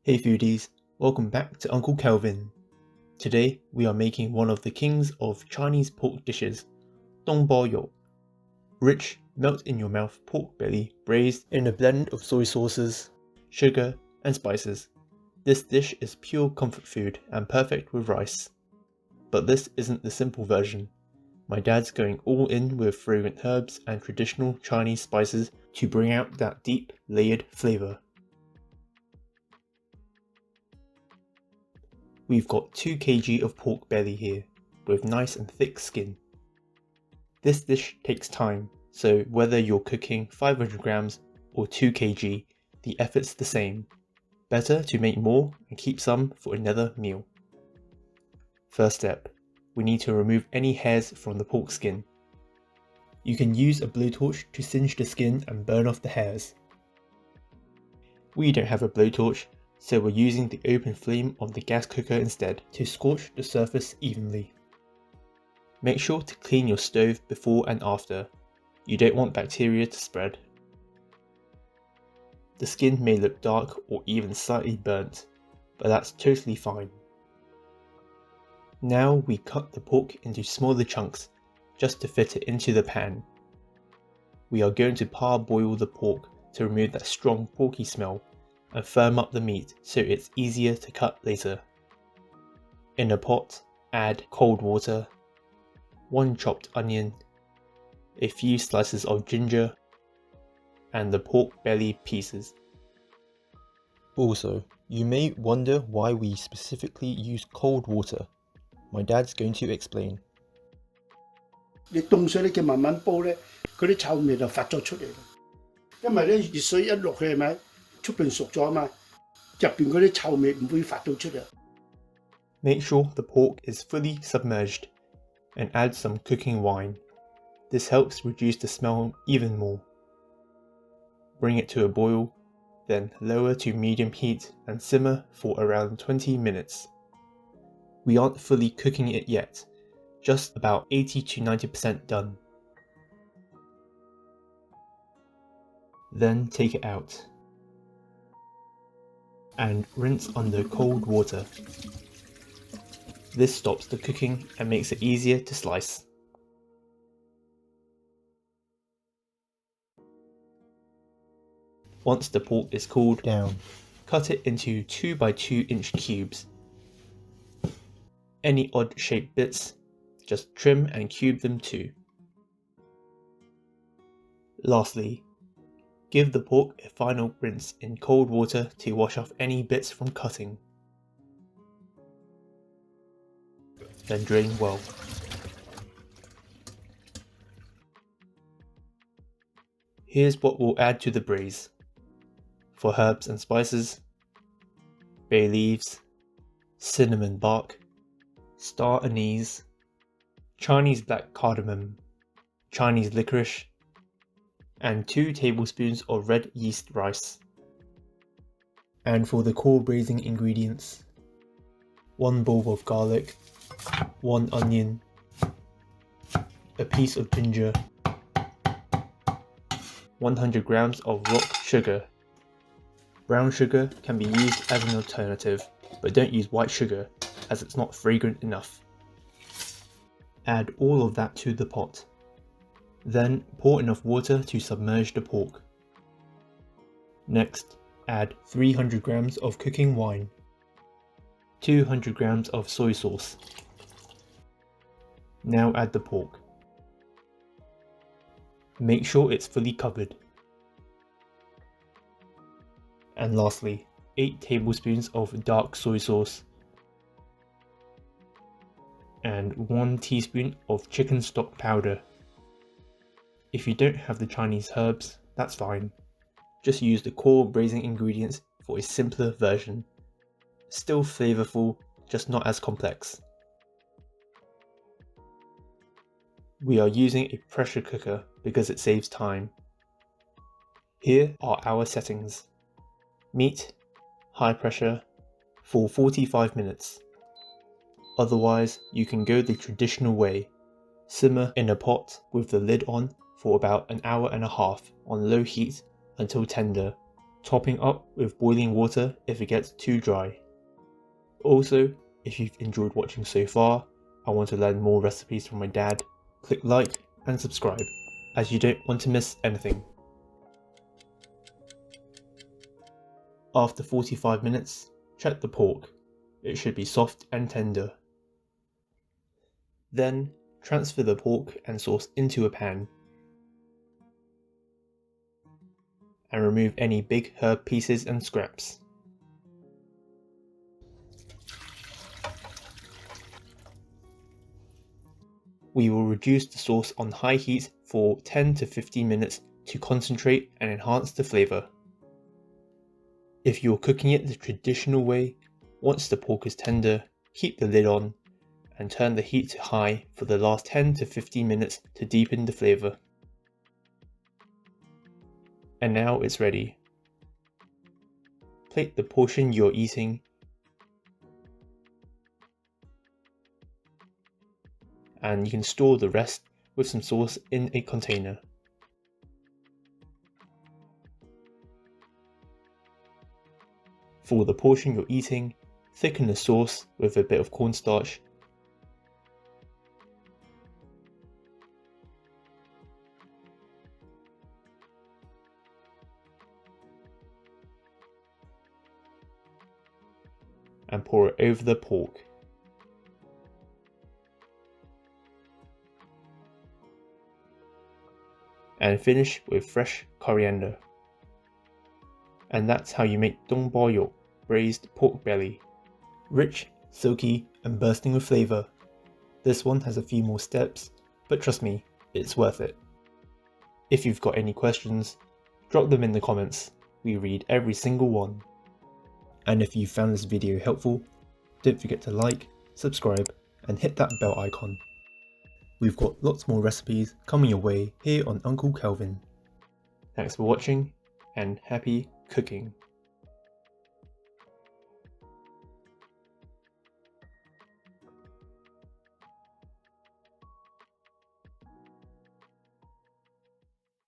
Hey foodies, welcome back to Uncle Kelvin. Today we are making one of the kings of Chinese pork dishes, Dong Po Rou. Rich, melt-in-your-mouth pork belly braised in a blend of soy sauces, sugar and spices. This dish is pure comfort food and perfect with rice. But this isn't the simple version. My dad's going all in with fragrant herbs and traditional Chinese spices to bring out that deep, layered flavour. We've got 2 kg of pork belly here, with nice and thick skin. This dish takes time, so whether you're cooking 500 grams or 2 kg, the effort's the same. Better to make more and keep some for another meal. First step, we need to remove any hairs from the pork skin. You can use a blowtorch to singe the skin and burn off the hairs. We don't have a blowtorch, so we're using the open flame of the gas cooker instead to scorch the surface evenly. Make sure to clean your stove before and after. You don't want bacteria to spread. The skin may look dark or even slightly burnt, but that's totally fine. Now we cut the pork into smaller chunks just to fit it into the pan. We are going to parboil the pork to remove that strong porky smell and firm up the meat so it's easier to cut later. In a pot, add cold water, 1 chopped onion, a few slices of ginger, and the pork belly pieces. Also, you may wonder why we specifically use cold water. My dad's going to explain. 你凍水你叫慢慢煲咧，嗰啲臭味就發咗出嚟啦。因為咧熱水一落去係咪出邊熟咗啊嘛，入邊嗰啲臭味唔會發到出嚟。Make sure the pork is fully submerged and add some cooking wine. This helps reduce the smell even more. Bring it to a boil, then lower to medium heat and simmer for around 20 minutes. We aren't fully cooking it yet, just about 80 to 90% done. Then take it out and rinse under cold water. This stops the cooking and makes it easier to slice. Once the pork is cooled down, cut it into 2 by 2 inch cubes. Any odd shaped bits, just trim and cube them too. Lastly, give the pork a final rinse in cold water to wash off any bits from cutting. Then drain well. Here's what we'll add to the braise. For herbs and spices, bay leaves, cinnamon bark, star anise, Chinese black cardamom, Chinese licorice, and 2 tablespoons of red yeast rice. And for the core braising ingredients, 1 bulb of garlic, 1 onion, a piece of ginger, 100 grams of rock sugar. Brown sugar can be used as an alternative, but don't use white sugar as it's not fragrant enough. Add all of that to the pot. Then pour enough water to submerge the pork. Next, add 300 grams of cooking wine, 200 grams of soy sauce. Now add the pork. Make sure it's fully covered. And lastly, 8 tablespoons of dark soy sauce and 1 teaspoon of chicken stock powder. If you don't have the Chinese herbs, that's fine. Just use the core braising ingredients for a simpler version. Still flavorful, just not as complex. We are using a pressure cooker because it saves time. Here are our settings. Meat, high pressure, for 45 minutes. Otherwise, you can go the traditional way. Simmer in a pot with the lid on for about an hour and a half on low heat until tender, topping up with boiling water if it gets too dry. Also, if you've enjoyed watching so far and want to learn more recipes from my dad, click like and subscribe, as you don't want to miss anything. After 45 minutes, check the pork. It should be soft and tender. Then, transfer the pork and sauce into a pan and remove any big herb pieces and scraps. We will reduce the sauce on high heat for 10 to 15 minutes to concentrate and enhance the flavour. If you're cooking it the traditional way, once the pork is tender, keep the lid on and turn the heat to high for the last 10 to 15 minutes to deepen the flavour. And now it's ready. Plate the portion you're eating and you can store the rest with some sauce in a container. For the portion you're eating, thicken the sauce with a bit of cornstarch and pour it over the pork. And finish with fresh coriander. And that's how you make Dong Po Rou, braised pork belly. Rich, silky and bursting with flavour. This one has a few more steps, but trust me, it's worth it. If you've got any questions, drop them in the comments. We read every single one. And if you found this video helpful, don't forget to like, subscribe and hit that bell icon. We've got lots more recipes coming your way here on Uncle Kelvin. Thanks for watching and happy cooking.